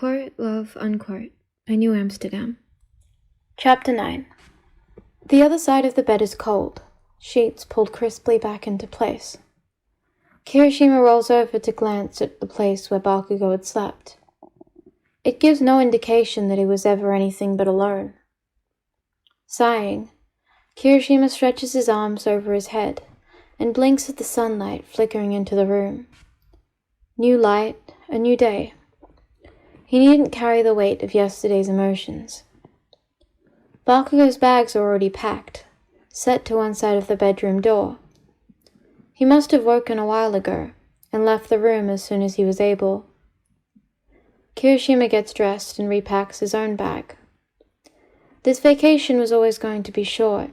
Unquote, Love, Unquote, by New Amsterdam. Chapter 9. The other side of the bed is cold, sheets pulled crisply back into place. Kirishima rolls over to glance at the place where Bakugo had slept. It gives no indication that he was ever anything but alone. Sighing, Kirishima stretches his arms over his head and blinks at the sunlight flickering into the room. New light, a new day. He needn't carry the weight of yesterday's emotions. Bakugo's bags are already packed, set to one side of the bedroom door. He must have woken a while ago and left the room as soon as he was able. Kirishima gets dressed and repacks his own bag. This vacation was always going to be short,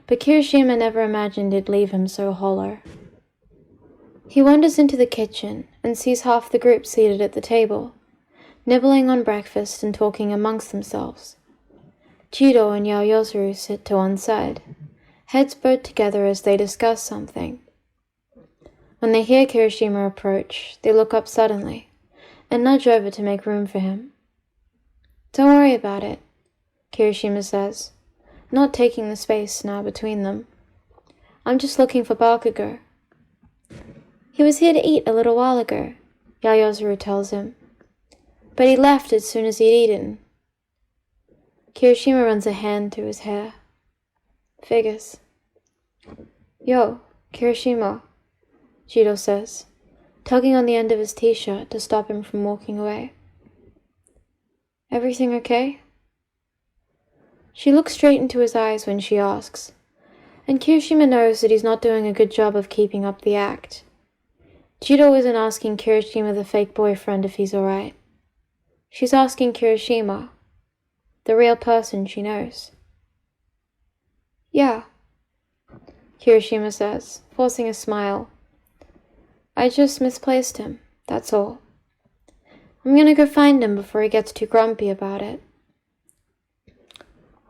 but Kirishima never imagined it'd leave him so hollow. He wanders into the kitchen and sees half the group seated at the table, nibbling on breakfast and talking amongst themselves. Chido and Yaoyorozu sit to one side, heads bowed together as they discuss something. When they hear Kirishima approach, they look up suddenly and nudge over to make room for him. "Don't worry about it," Kirishima says, not taking the space now between them. "I'm just looking for Bakugo." "He was here to eat a little while ago," Yaoyorozu tells him, "but he left as soon as he'd eaten." Kirishima runs a hand through his hair. "Figures." "Yo, Kirishima," Chido says, tugging on the end of his t-shirt to stop him from walking away. "Everything okay?" She looks straight into his eyes when she asks, and Kirishima knows that he's not doing a good job of keeping up the act. Chido isn't asking Kirishima the fake boyfriend if he's alright. She's asking Kirishima, the real person she knows. "Yeah," Kirishima says, forcing a smile. "I just misplaced him, that's all. I'm gonna go find him before he gets too grumpy about it."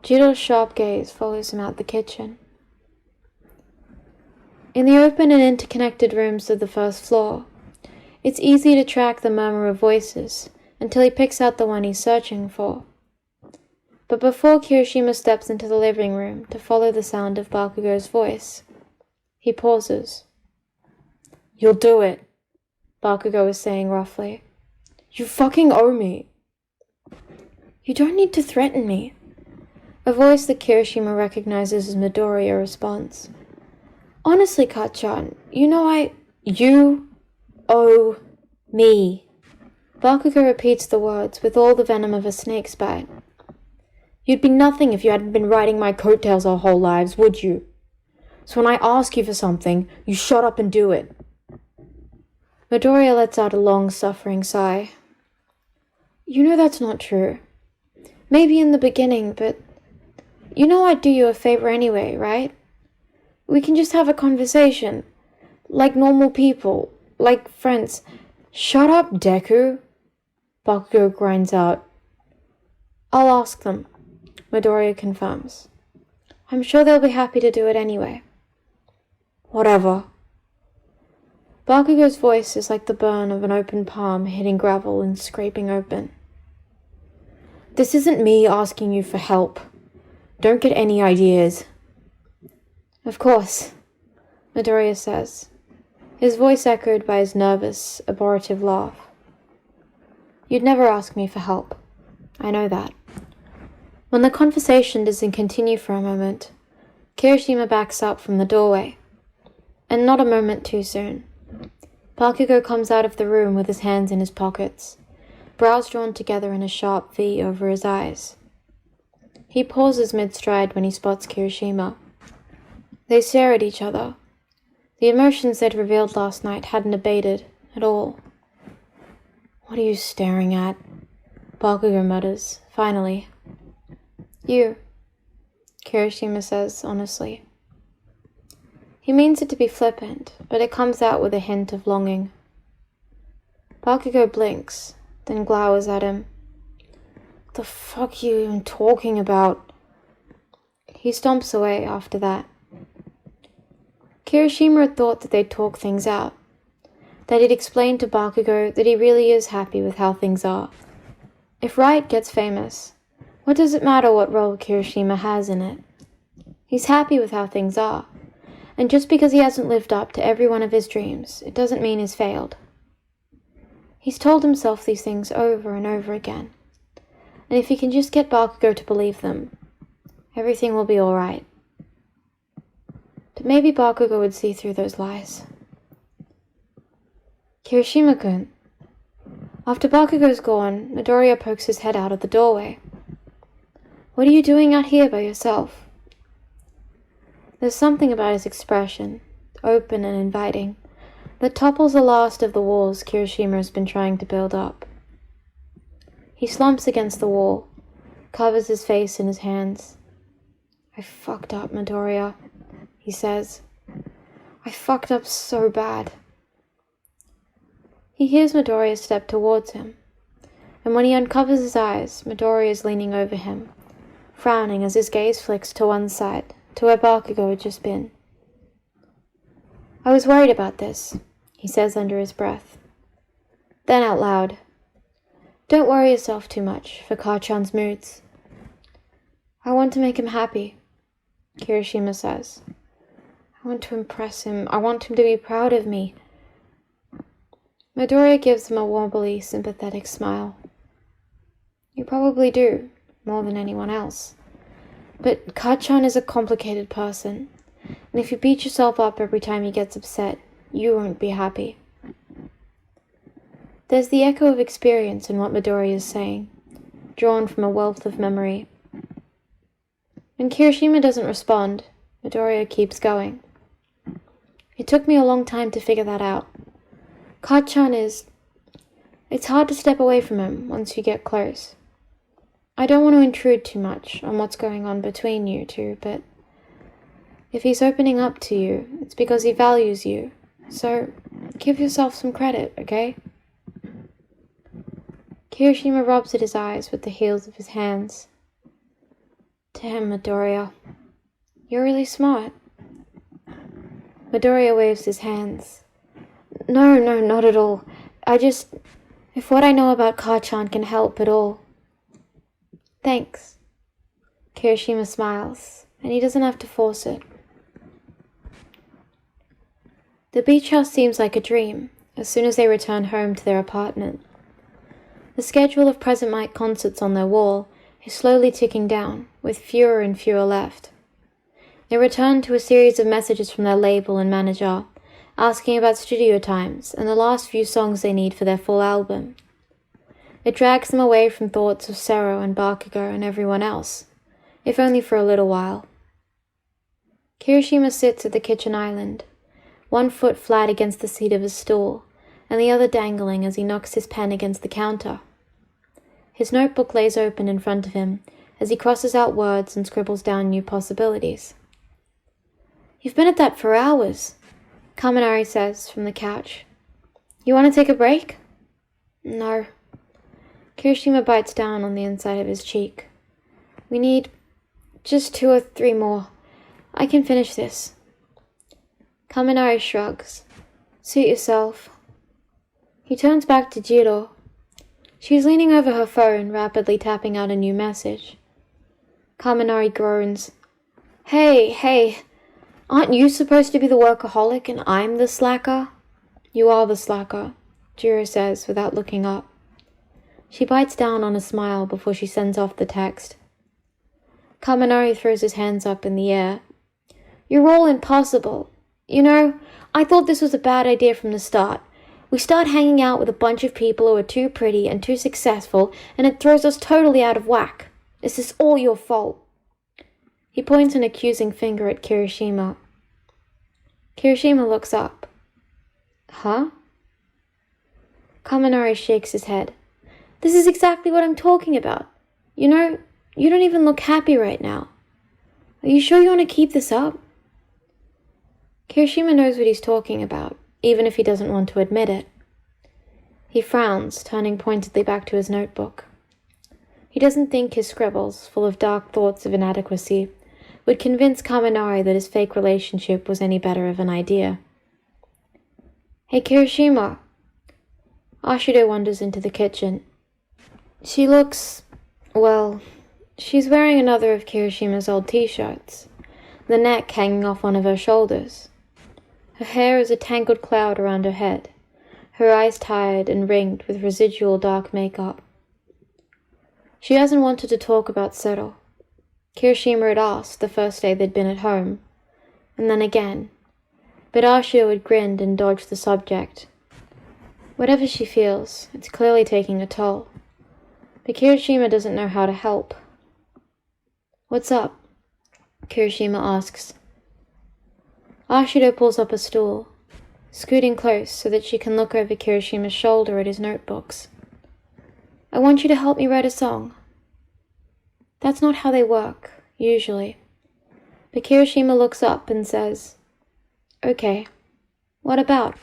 Chido's sharp gaze follows him out the kitchen. In the open and interconnected rooms of the first floor, it's easy to track the murmur of voices until he picks out the one he's searching for. But before Kirishima steps into the living room to follow the sound of Bakugo's voice, he pauses. "You'll do it," Bakugo is saying roughly. "You fucking owe me." "You don't need to threaten me," a voice that Kirishima recognizes as Midoriya responds. "Honestly, Katchan, you know You owe me." Bakugo repeats the words with all the venom of a snake's bite. "You'd be nothing if you hadn't been riding my coattails our whole lives, would you? So when I ask you for something, you shut up and do it." Midoriya lets out a long, suffering sigh. "You know that's not true. Maybe in the beginning, but you know I'd do you a favor anyway, right? We can just have a conversation, like normal people, like friends." "Shut up, Deku," Bakugo grinds out. "I'll ask them," Midoriya confirms. "I'm sure they'll be happy to do it anyway." "Whatever." Bakugo's voice is like the burn of an open palm hitting gravel and scraping open. "This isn't me asking you for help. Don't get any ideas." "Of course," Midoriya says, his voice echoed by his nervous, abortive laugh. "You'd never ask me for help. I know that." When the conversation doesn't continue for a moment, Kirishima backs up from the doorway. And not a moment too soon. Bakugo comes out of the room with his hands in his pockets, brows drawn together in a sharp V over his eyes. He pauses mid-stride when he spots Kirishima. They stare at each other. The emotions they'd revealed last night hadn't abated at all. "What are you staring at?" Bakugo mutters, finally. "You," Kirishima says honestly. He means it to be flippant, but it comes out with a hint of longing. Bakugo blinks, then glowers at him. "The fuck are you even talking about?" He stomps away after that. Kirishima had thought that they'd talk things out, that he'd explain to Bakugo that he really is happy with how things are. If Riot gets famous, what does it matter what role Kirishima has in it? He's happy with how things are, and just because he hasn't lived up to every one of his dreams, it doesn't mean he's failed. He's told himself these things over and over again, and if he can just get Bakugo to believe them, everything will be alright. But maybe Bakugo would see through those lies. Kirishima-kun. After Bakugo's gone, Midoriya pokes his head out of the doorway. What are you doing out here by yourself? There's something about his expression, open and inviting, that topples the last of the walls Kirishima has been trying to build up. He slumps against the wall, covers his face in his hands. I fucked up, Midoriya, he says. I fucked up so bad. He hears Midoriya step towards him, and when he uncovers his eyes, Midoriya is leaning over him, frowning as his gaze flicks to one side, to where Bakugo had just been. I was worried about this, he says under his breath. Then out loud, don't worry yourself too much for Ka-chan's moods. I want to make him happy, Kirishima says. I want to impress him. I want him to be proud of me. Midoriya gives him a wobbly, sympathetic smile. You probably do, more than anyone else. But Ka-chan is a complicated person, and if you beat yourself up every time he gets upset, you won't be happy. There's the echo of experience in what Midoriya is saying, drawn from a wealth of memory. When Kirishima doesn't respond, Midoriya keeps going. It took me a long time to figure that out. Ka-chan is... It's hard to step away from him once you get close. I don't want to intrude too much on what's going on between you two, but if he's opening up to you, it's because he values you. So, give yourself some credit, okay? Kirishima rubs at his eyes with the heels of his hands. Damn, Midoriya. You're really smart. Midoriya waves his hands. No, not at all. If what I know about Ka-chan can help at all. Thanks. Kirishima smiles, and he doesn't have to force it. The beach house seems like a dream, as soon as they return home to their apartment. The schedule of present mic concerts on their wall is slowly ticking down, with fewer and fewer left. They return to a series of messages from their label and manager, asking about studio times and the last few songs they need for their full album. It drags them away from thoughts of Sero and Bakugo and everyone else, if only for a little while. Kirishima sits at the kitchen island, one foot flat against the seat of his stool, and the other dangling as he knocks his pen against the counter. His notebook lays open in front of him as he crosses out words and scribbles down new possibilities. You've been at that for hours, Kaminari says from the couch. You want to take a break? No. Kirishima bites down on the inside of his cheek. We need just 2 or 3 more. I can finish this. Kaminari shrugs. Suit yourself. He turns back to Jiro. She's leaning over her phone, rapidly tapping out a new message. Kaminari groans. Hey, aren't you supposed to be the workaholic and I'm the slacker? You are the slacker, Jiro says without looking up. She bites down on a smile before she sends off the text. Kaminari throws his hands up in the air. You're all impossible. You know, I thought this was a bad idea from the start. We start hanging out with a bunch of people who are too pretty and too successful, and it throws us totally out of whack. This is all your fault. He points an accusing finger at Kirishima. Kirishima looks up. Huh? Kaminari shakes his head. This is exactly what I'm talking about. You know, you don't even look happy right now. Are you sure you want to keep this up? Kirishima knows what he's talking about, even if he doesn't want to admit it. He frowns, turning pointedly back to his notebook. He doesn't think his scribbles, full of dark thoughts of inadequacy, would convince Kaminari that his fake relationship was any better of an idea. Hey, Kirishima. Ashido wanders into the kitchen. She looks, well, she's wearing another of Kirishima's old t-shirts, the neck hanging off one of her shoulders. Her hair is a tangled cloud around her head, her eyes tired and ringed with residual dark makeup. She hasn't wanted to talk about Sero. Kirishima had asked the first day they'd been at home, and then again, but Ashido had grinned and dodged the subject. Whatever she feels, it's clearly taking a toll, but Kirishima doesn't know how to help. "What's up?" Kirishima asks. Ashido pulls up a stool, scooting close so that she can look over Kirishima's shoulder at his notebooks. "I want you to help me write a song." That's not how they work, usually. But Kirishima looks up and says, "Okay, what about?"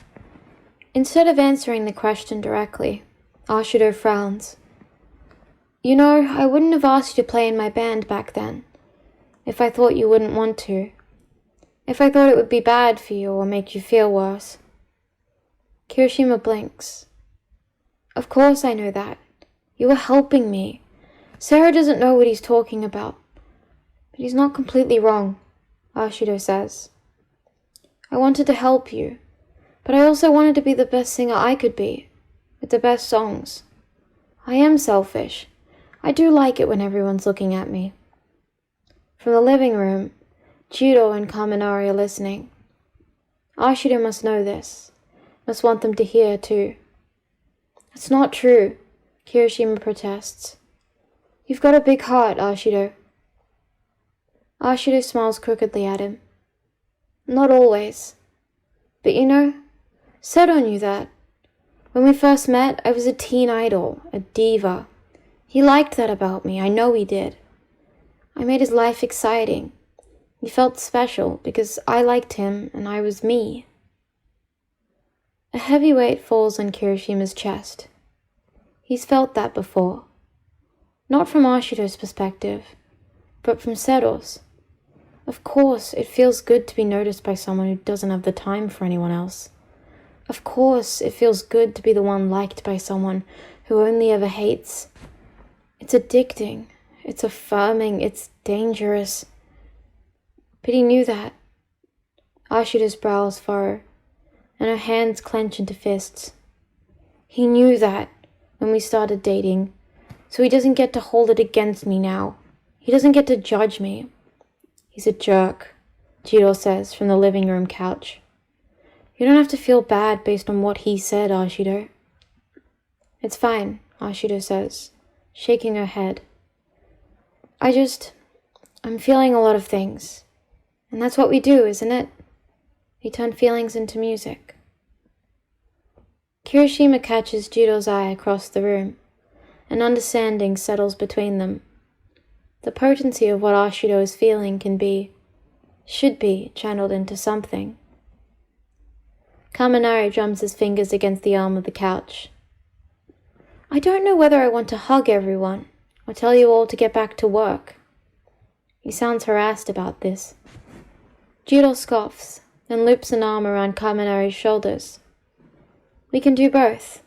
Instead of answering the question directly, Ashido frowns. "You know, I wouldn't have asked you to play in my band back then, if I thought you wouldn't want to. If I thought it would be bad for you or make you feel worse." Kirishima blinks. "Of course I know that. You were helping me. Sero doesn't know what he's talking about. But he's not completely wrong," Ashido says. "I wanted to help you, but I also wanted to be the best singer I could be, with the best songs. I am selfish. I do like it when everyone's looking at me." From the living room, Judo and Kaminari are listening. Ashido must know this, must want them to hear too. "It's not true," Kirishima protests. "You've got a big heart, Ashido." Ashido smiles crookedly at him. "Not always. But you know, Sero knew that. When we first met, I was a teen idol, a diva. He liked that about me, I know he did. I made his life exciting. He felt special because I liked him and I was me." A heavy weight falls on Kirishima's chest. He's felt that before. Not from Ashido's perspective, but from Sero's. Of course, it feels good to be noticed by someone who doesn't have the time for anyone else. Of course, it feels good to be the one liked by someone who only ever hates. It's addicting, it's affirming, it's dangerous. But he knew that. Ashido's brows furrow, and her hands clench into fists. He knew that when we started dating, so he doesn't get to hold it against me now. He doesn't get to judge me. "He's a jerk," Jiro says from the living room couch. "You don't have to feel bad based on what he said, Ashido." "It's fine," Ashido says, shaking her head. I'm feeling a lot of things. And that's what we do, isn't it? We turn feelings into music." Kirishima catches Jiro's eye across the room. An understanding settles between them. The potency of what Ashido is feeling should be, channeled into something. Kaminari drums his fingers against the arm of the couch. "I don't know whether I want to hug everyone, or tell you all to get back to work." He sounds harassed about this. Jiro scoffs, then loops an arm around Kaminari's shoulders. "We can do both.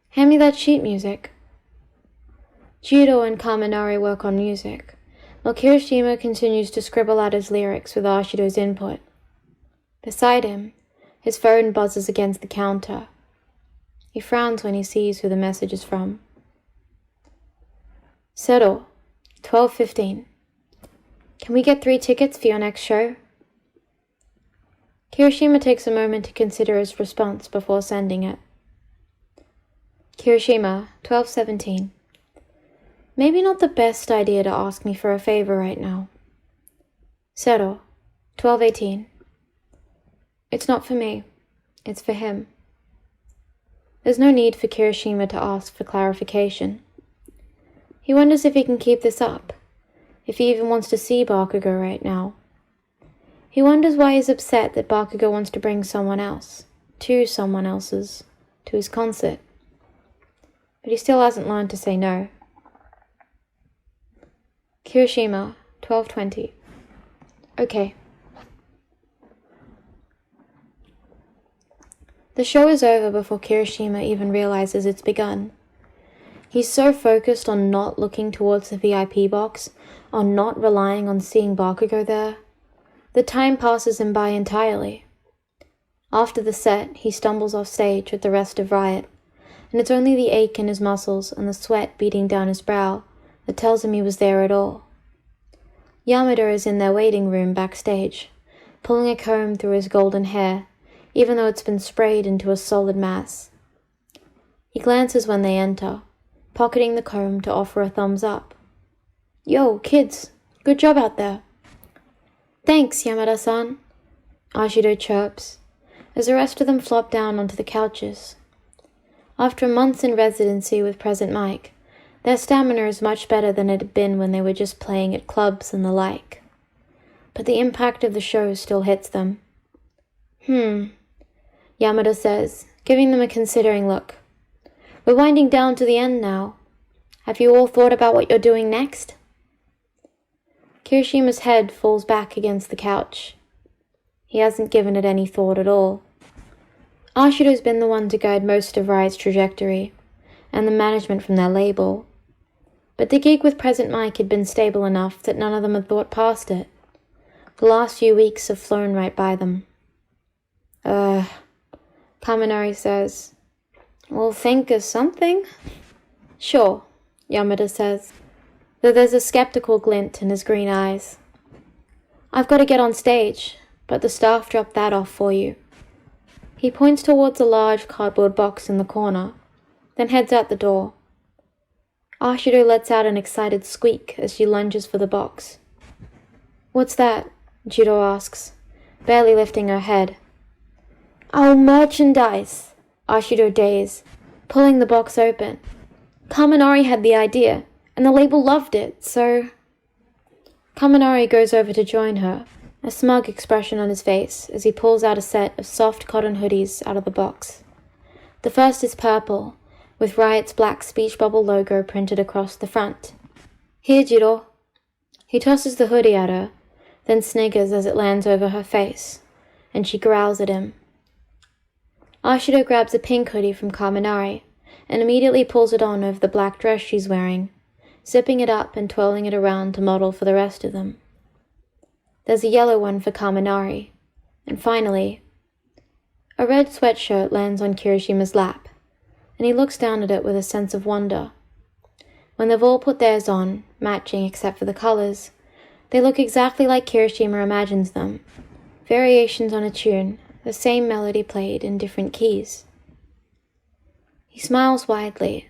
Hand me that sheet music." Jiro and Kaminari work on music, while Kirishima continues to scribble out his lyrics with Ashido's input. Beside him, his phone buzzes against the counter. He frowns when he sees who the message is from. "Sero, 12:15. Can we get 3 tickets for your next show?" Kirishima takes a moment to consider his response before sending it. "Kirishima, 12:17. Maybe not the best idea to ask me for a favor right now." "Sero, 12:18. It's not for me, it's for him." There's no need for Kirishima to ask for clarification. He wonders if he can keep this up, if he even wants to see Bakugo right now. He wonders why he's upset that Bakugo wants to bring someone else, to someone else's, to his concert. But he still hasn't learned to say no. Kirishima, 12:20. Okay. The show is over before Kirishima even realizes it's begun. He's so focused on not looking towards the VIP box, on not relying on seeing Bakugo there, the time passes him by entirely. After the set, he stumbles off stage with the rest of Riot, and it's only the ache in his muscles and the sweat beating down his brow that tells him he was there at all. Yamada is in their waiting room backstage, pulling a comb through his golden hair, even though it's been sprayed into a solid mass. He glances when they enter, pocketing the comb to offer a thumbs up. "Yo, kids, good job out there." "Thanks, Yamada-san," Ashido chirps, as the rest of them flop down onto the couches. After months in residency with Present Mic, their stamina is much better than it had been when they were just playing at clubs and the like. But the impact of the show still hits them. Yamada says, giving them a considering look. "We're winding down to the end now. Have you all thought about what you're doing next?" Kirishima's head falls back against the couch. He hasn't given it any thought at all. Ashido's been the one to guide most of Riot's trajectory, and the management from their label. But the gig with Present Mic had been stable enough that none of them had thought past it. The last few weeks have flown right by them. Kaminari says, "We'll think of something." "Sure," Yamada says, though there's a skeptical glint in his green eyes. "I've got to get on stage, but the staff dropped that off for you." He points towards a large cardboard box in the corner, then heads out the door. Ashido lets out an excited squeak as she lunges for the box. "What's that?" Jiro asks, barely lifting her head. "Oh, merchandise!" Ashido dazed, pulling the box open. "Kaminari had the idea, and the label loved it, so—" Kaminari goes over to join her, a smug expression on his face as he pulls out a set of soft cotton hoodies out of the box. The first is purple, with Riot's black speech bubble logo printed across the front. "Here, Jiro." He tosses the hoodie at her, then sniggers as it lands over her face, and she growls at him. Ashido grabs a pink hoodie from Kaminari, and immediately pulls it on over the black dress she's wearing, zipping it up and twirling it around to model for the rest of them. There's a yellow one for Kaminari, and finally, a red sweatshirt lands on Kirishima's lap, and he looks down at it with a sense of wonder. When they've all put theirs on, matching except for the colors, they look exactly like Kirishima imagines them, variations on a tune, the same melody played in different keys. He smiles widely,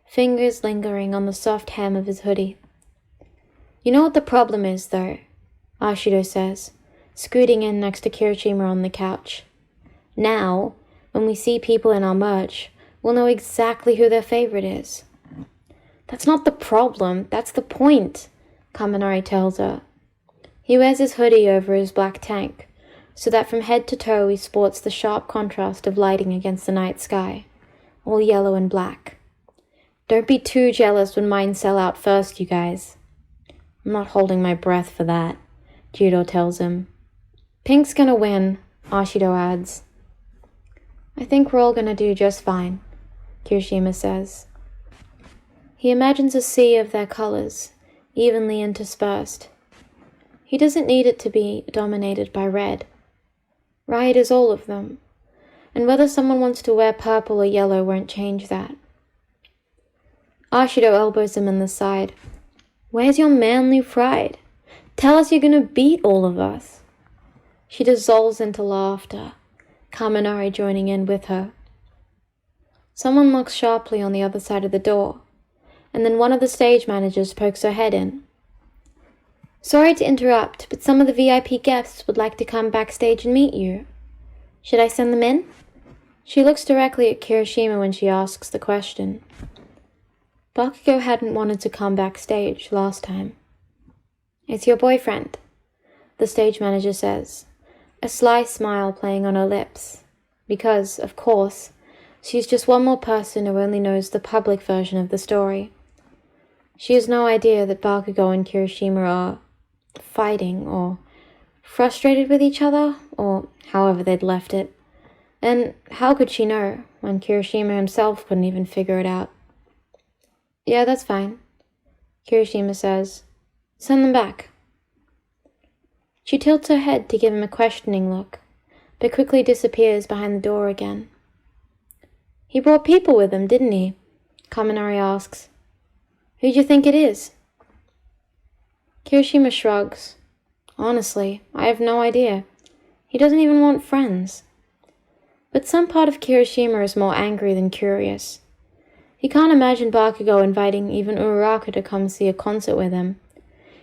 fingers lingering on the soft hem of his hoodie. "You know what the problem is, though?" Ashido says, scooting in next to Kirishima on the couch. "Now, when we see people in our merch, we'll know exactly who their favorite is." "That's not the problem, that's the point," Kaminari tells her. He wears his hoodie over his black tank, so that from head to toe he sports the sharp contrast of lighting against the night sky, all yellow and black. "Don't be too jealous when mine sell out first, you guys." "I'm not holding my breath for that," Jiro tells him. "Pink's gonna win," Ashido adds. "I think we're all gonna do just fine," Kirishima says. He imagines a sea of their colors, evenly interspersed. He doesn't need it to be dominated by red. Riot is all of them, and whether someone wants to wear purple or yellow won't change that. Ashido elbows him in the side. "Where's your manly pride? Tell us you're gonna beat all of us." She dissolves into laughter, Kaminari joining in with her. Someone looks sharply on the other side of the door, and then one of the stage managers pokes her head in. "Sorry to interrupt, but some of the VIP guests would like to come backstage and meet you. Should I send them in?" She looks directly at Kirishima when she asks the question. Bakugo hadn't wanted to come backstage last time. "It's your boyfriend," the stage manager says, a sly smile playing on her lips, because, of course, she's just one more person who only knows the public version of the story. She has no idea that Bakugo and Kirishima are fighting or frustrated with each other, or however they'd left it. And how could she know when Kirishima himself couldn't even figure it out? Yeah, that's fine, Kirishima says. Send them back. She tilts her head to give him a questioning look, but quickly disappears behind the door again. He brought people with him, didn't he? Kaminari asks. Who do you think it is? Kirishima shrugs. Honestly, I have no idea. He doesn't even want friends. But some part of Kirishima is more angry than curious. He can't imagine Bakugo inviting even Uraraka to come see a concert with him,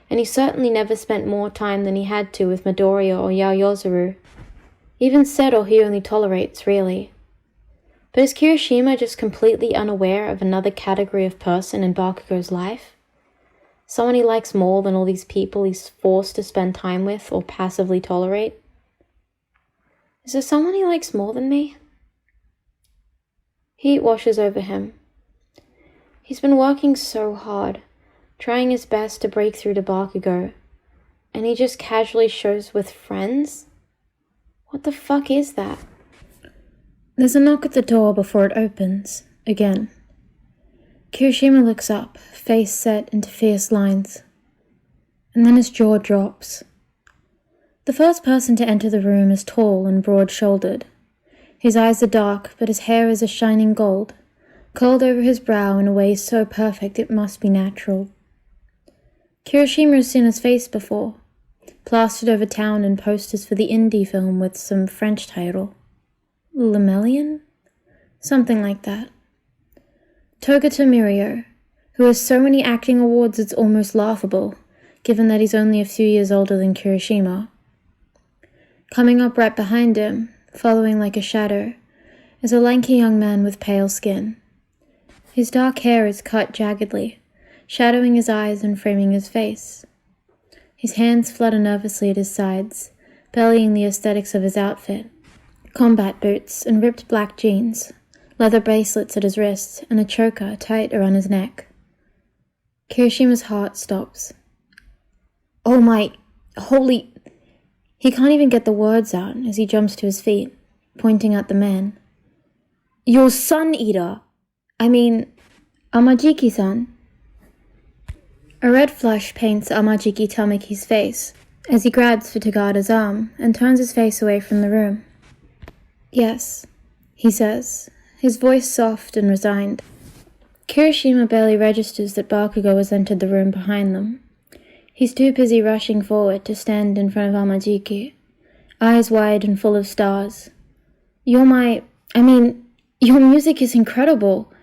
and he certainly never spent more time than he had to with Midoriya or Yaoyorozu. Even Sero he only tolerates, really. But is Kirishima just completely unaware of another category of person in Bakugo's life? Someone he likes more than all these people he's forced to spend time with or passively tolerate? Is there someone he likes more than me? Heat washes over him. He's been working so hard, trying his best to break through to Bakugo, and he just casually shows with friends? What the fuck is that? There's a knock at the door before it opens, again. Kirishima looks up, face set into fierce lines, and then his jaw drops. The first person to enter the room is tall and broad-shouldered. His eyes are dark, but his hair is a shining gold, curled over his brow in a way so perfect it must be natural. Kirishima has seen his face before, plastered over town in posters for the indie film with some French title. Lemelian? Something like that. Togata Mirio, who has so many acting awards it's almost laughable, given that he's only a few years older than Kirishima. Coming up right behind him, following like a shadow, is a lanky young man with pale skin. His dark hair is cut jaggedly, shadowing his eyes and framing his face. His hands flutter nervously at his sides, bellying the aesthetics of his outfit. Combat boots and ripped black jeans, leather bracelets at his wrists, and a choker tight around his neck. Kirishima's heart stops. Oh my... holy... He can't even get the words out as he jumps to his feet, pointing at the man. Your Sun-Eater! I mean, Amajiki-san. A red flush paints Amajiki Tamaki's face as he grabs for Togata's arm and turns his face away from the room. Yes, he says, his voice soft and resigned. Kirishima barely registers that Bakugo has entered the room behind them. He's too busy rushing forward to stand in front of Amajiki, eyes wide and full of stars. Your music is incredible.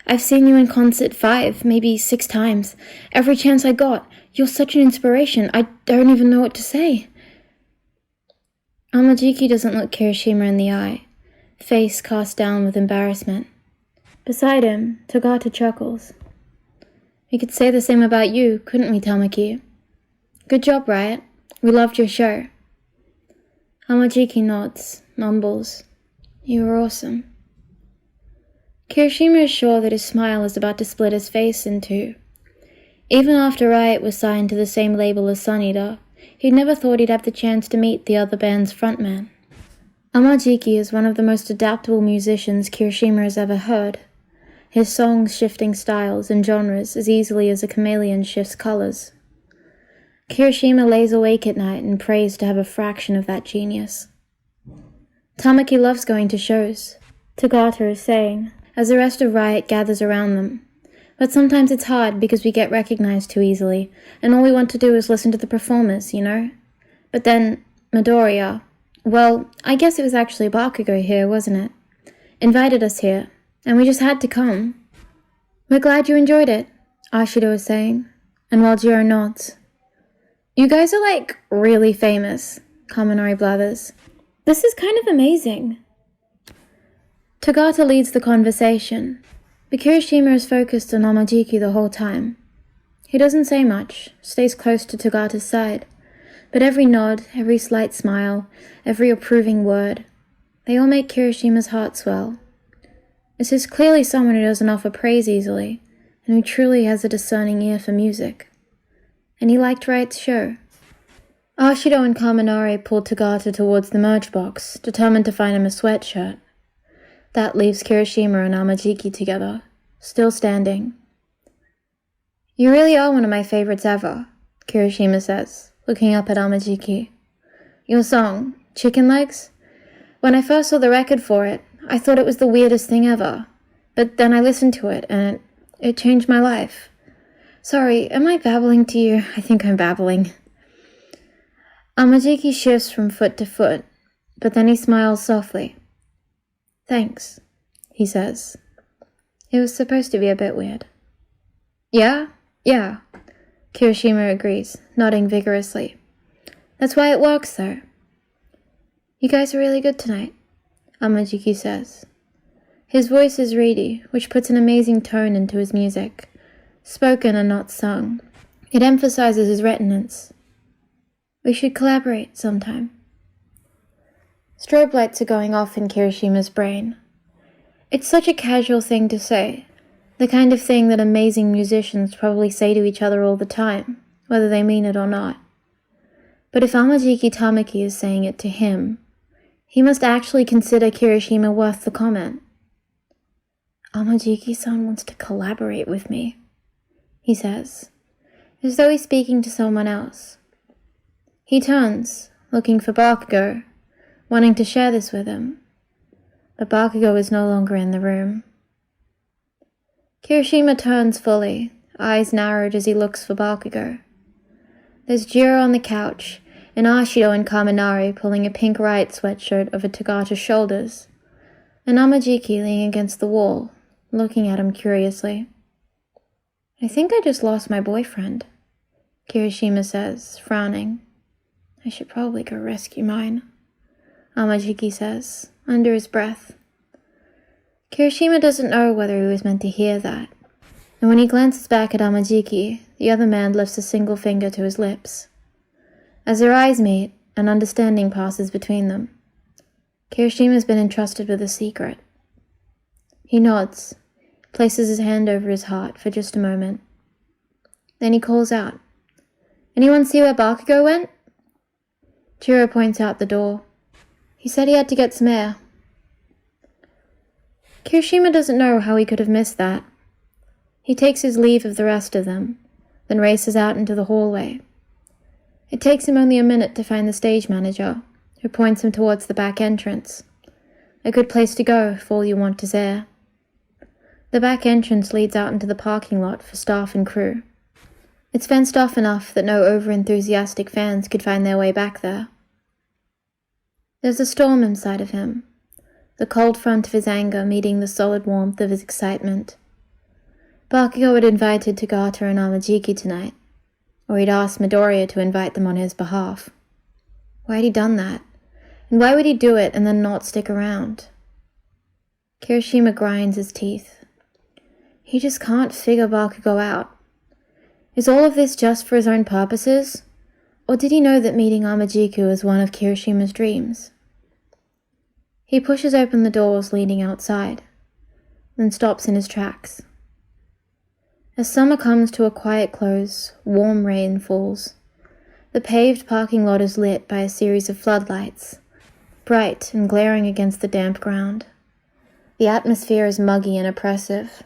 I've seen you in concert 5, maybe 6 times. Every chance I got. You're such an inspiration. I don't even know what to say. Amajiki doesn't look Kirishima in the eye, face cast down with embarrassment. Beside him, Togata chuckles. We could say the same about you, couldn't we, Tamaki? Good job, Riot. We loved your show. Amajiki nods, mumbles. You were awesome. Kirishima is sure that his smile is about to split his face in two. Even after Riot was signed to the same label as Sun-Eater, he'd never thought he'd have the chance to meet the other band's frontman. Amajiki is one of the most adaptable musicians Kirishima has ever heard, his songs shifting styles and genres as easily as a chameleon shifts colors. Kirishima lays awake at night and prays to have a fraction of that genius. Tamaki loves going to shows, Togata is saying, as the rest of Riot gathers around them. But sometimes it's hard because we get recognized too easily, and all we want to do is listen to the performers, you know? But then, Midoriya, well, I guess it was actually Bakugo here, wasn't it? Invited us here, and we just had to come. We're glad you enjoyed it, Ashido is saying, and while Jiro nods. You guys are like really famous, Kaminari blathers. This is kind of amazing. Togata leads the conversation, but Kirishima is focused on Amajiki the whole time. He doesn't say much, stays close to Togata's side, but every nod, every slight smile, every approving word, they all make Kirishima's heart swell. This is clearly someone who doesn't offer praise easily, and who truly has a discerning ear for music. And he liked Riot's show. Ashido and Kaminari pulled Togata towards the merch box, determined to find him a sweatshirt. That leaves Kirishima and Amajiki together, still standing. You really are one of my favorites ever, Kirishima says, looking up at Amajiki. Your song, Chicken Legs? When I first saw the record for it, I thought it was the weirdest thing ever. But then I listened to it, and it changed my life. Sorry, am I babbling to you? I think I'm babbling. Amajiki shifts from foot to foot, but then he smiles softly. Thanks, he says. It was supposed to be a bit weird. Yeah, Kirishima agrees, nodding vigorously. That's why it works, though. You guys are really good tonight, Amajiki says. His voice is reedy, which puts an amazing tone into his music, spoken and not sung. It emphasizes his resonance. We should collaborate sometime. Strobe lights are going off in Kirishima's brain. It's such a casual thing to say, the kind of thing that amazing musicians probably say to each other all the time, whether they mean it or not. But if Amajiki Tamaki is saying it to him, he must actually consider Kirishima worth the comment. Amajiki-san wants to collaborate with me, he says, as though he's speaking to someone else. He turns, looking for Bakugo, wanting to share this with him. But Bakugo is no longer in the room. Kirishima turns fully, eyes narrowed as he looks for Bakugo. There's Jiro on the couch, and Ashido and Kaminari pulling a pink Riot sweatshirt over Tagata's shoulders, and Amajiki leaning against the wall, looking at him curiously. I think I just lost my boyfriend, Kirishima says, frowning. I should probably go rescue mine, Amajiki says, under his breath. Kirishima doesn't know whether he was meant to hear that, and when he glances back at Amajiki, the other man lifts a single finger to his lips. As their eyes meet, an understanding passes between them. Kirishima's been entrusted with a secret. He nods, places his hand over his heart for just a moment. Then he calls out, Anyone see where Bakugo went? Jiro points out the door. He said he had to get some air. Kirishima doesn't know how he could have missed that. He takes his leave of the rest of them, then races out into the hallway. It takes him only a minute to find the stage manager, who points him towards the back entrance. A good place to go if all you want is air. The back entrance leads out into the parking lot for staff and crew. It's fenced off enough that no over-enthusiastic fans could find their way back there. There's a storm inside of him, the cold front of his anger meeting the solid warmth of his excitement. Bakugo had invited Tagata and Amajiki tonight, or he'd asked Midoriya to invite them on his behalf. Why had he done that? And why would he do it and then not stick around? Kirishima grinds his teeth. He just can't figure Bakugo out. Is all of this just for his own purposes? Or did he know that meeting Amajiki was one of Kirishima's dreams? He pushes open the doors leading outside, then stops in his tracks. As summer comes to a quiet close, warm rain falls. The paved parking lot is lit by a series of floodlights, bright and glaring against the damp ground. The atmosphere is muggy and oppressive.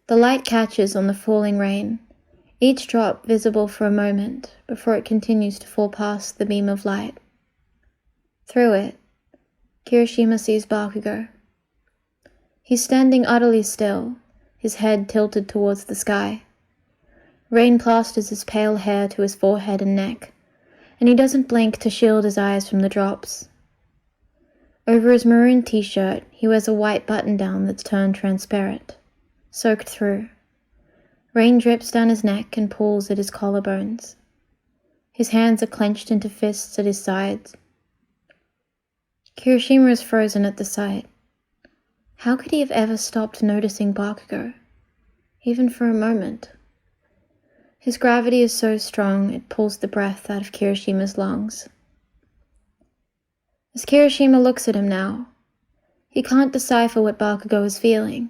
The light catches on the falling rain, each drop visible for a moment before it continues to fall past the beam of light. Through it, Kirishima sees Bakugo. He's standing utterly still, his head tilted towards the sky. Rain plasters his pale hair to his forehead and neck, and he doesn't blink to shield his eyes from the drops. Over his maroon t-shirt, he wears a white button-down that's turned transparent, soaked through. Rain drips down his neck and pulls at his collarbones. His hands are clenched into fists at his sides. Kirishima is frozen at the sight. How could he have ever stopped noticing Bakugo, even for a moment? His gravity is so strong it pulls the breath out of Kirishima's lungs. As Kirishima looks at him now, he can't decipher what Bakugo is feeling,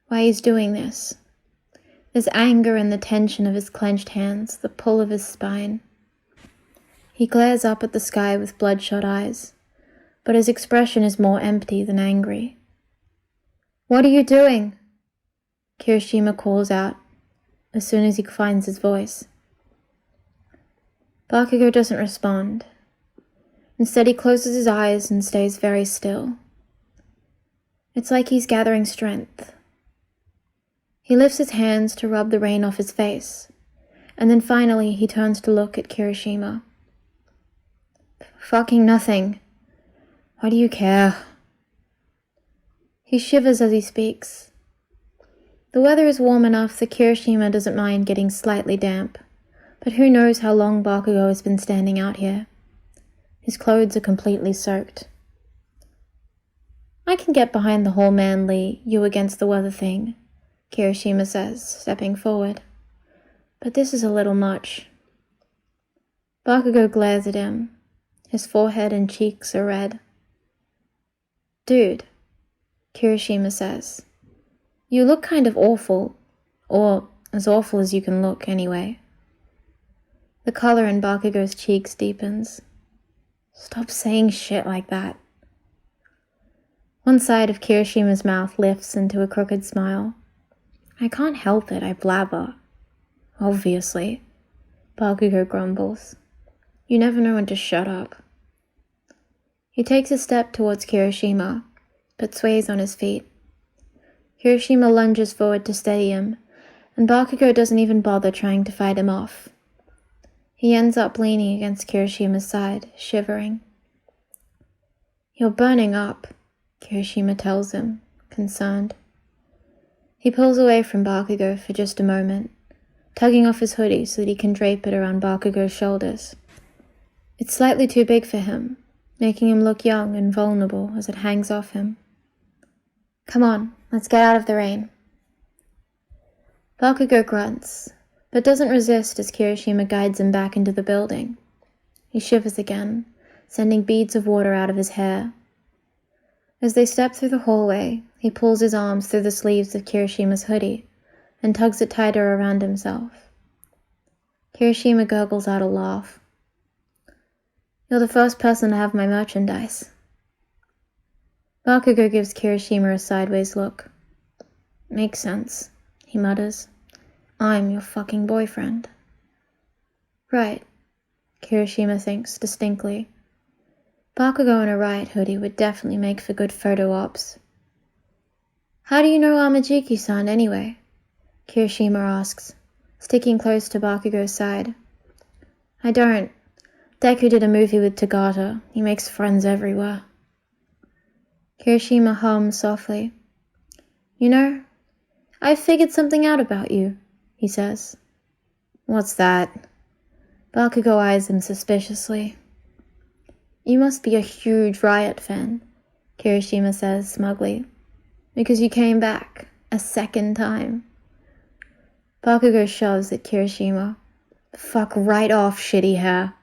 why he's doing this. There's anger in the tension of his clenched hands, the pull of his spine. He glares up at the sky with bloodshot eyes, but his expression is more empty than angry. What are you doing? Kirishima calls out, as soon as he finds his voice. Bakugo doesn't respond. Instead, he closes his eyes and stays very still. It's like he's gathering strength. He lifts his hands to rub the rain off his face, and then finally he turns to look at Kirishima. Fucking nothing. Why do you care? He shivers as he speaks. The weather is warm enough that Kirishima doesn't mind getting slightly damp, but who knows how long Bakugo has been standing out here. His clothes are completely soaked. I can get behind the whole manly you against the weather thing, Kirishima says, stepping forward. But this is a little much. Bakugo glares at him. His forehead and cheeks are red. Dude, Kirishima says, you look kind of awful, or as awful as you can look anyway. The color in Bakugo's cheeks deepens. Stop saying shit like that. One side of Kirishima's mouth lifts into a crooked smile. I can't help it, I blabber. Obviously, Bakugo grumbles. You never know when to shut up. He takes a step towards Kirishima, but sways on his feet. Kirishima lunges forward to steady him, and Bakugo doesn't even bother trying to fight him off. He ends up leaning against Kirishima's side, shivering. You're burning up, Kirishima tells him, concerned. He pulls away from Bakugo for just a moment, tugging off his hoodie so that he can drape it around Bakugo's shoulders. It's slightly too big for him, making him look young and vulnerable as it hangs off him. Come on, let's get out of the rain. Bakugo grunts, but doesn't resist as Kirishima guides him back into the building. He shivers again, sending beads of water out of his hair. As they step through the hallway, he pulls his arms through the sleeves of Kirishima's hoodie and tugs it tighter around himself. Kirishima gurgles out a laugh. You're the first person to have my merchandise. Bakugo gives Kirishima a sideways look. Makes sense, he mutters. I'm your fucking boyfriend. Right, Kirishima thinks distinctly. Bakugo in a Riot hoodie would definitely make for good photo ops. How do you know Amajiki-san anyway? Kirishima asks, sticking close to Bakugo's side. I don't. Deku did a movie with Tagata. He makes friends everywhere. Kirishima hums softly. You know, I've figured something out about you, he says. What's that? Bakugo eyes him suspiciously. You must be a huge Riot fan, Kirishima says smugly, because you came back a second time. Bakugo shoves at Kirishima. Fuck right off, shitty hair.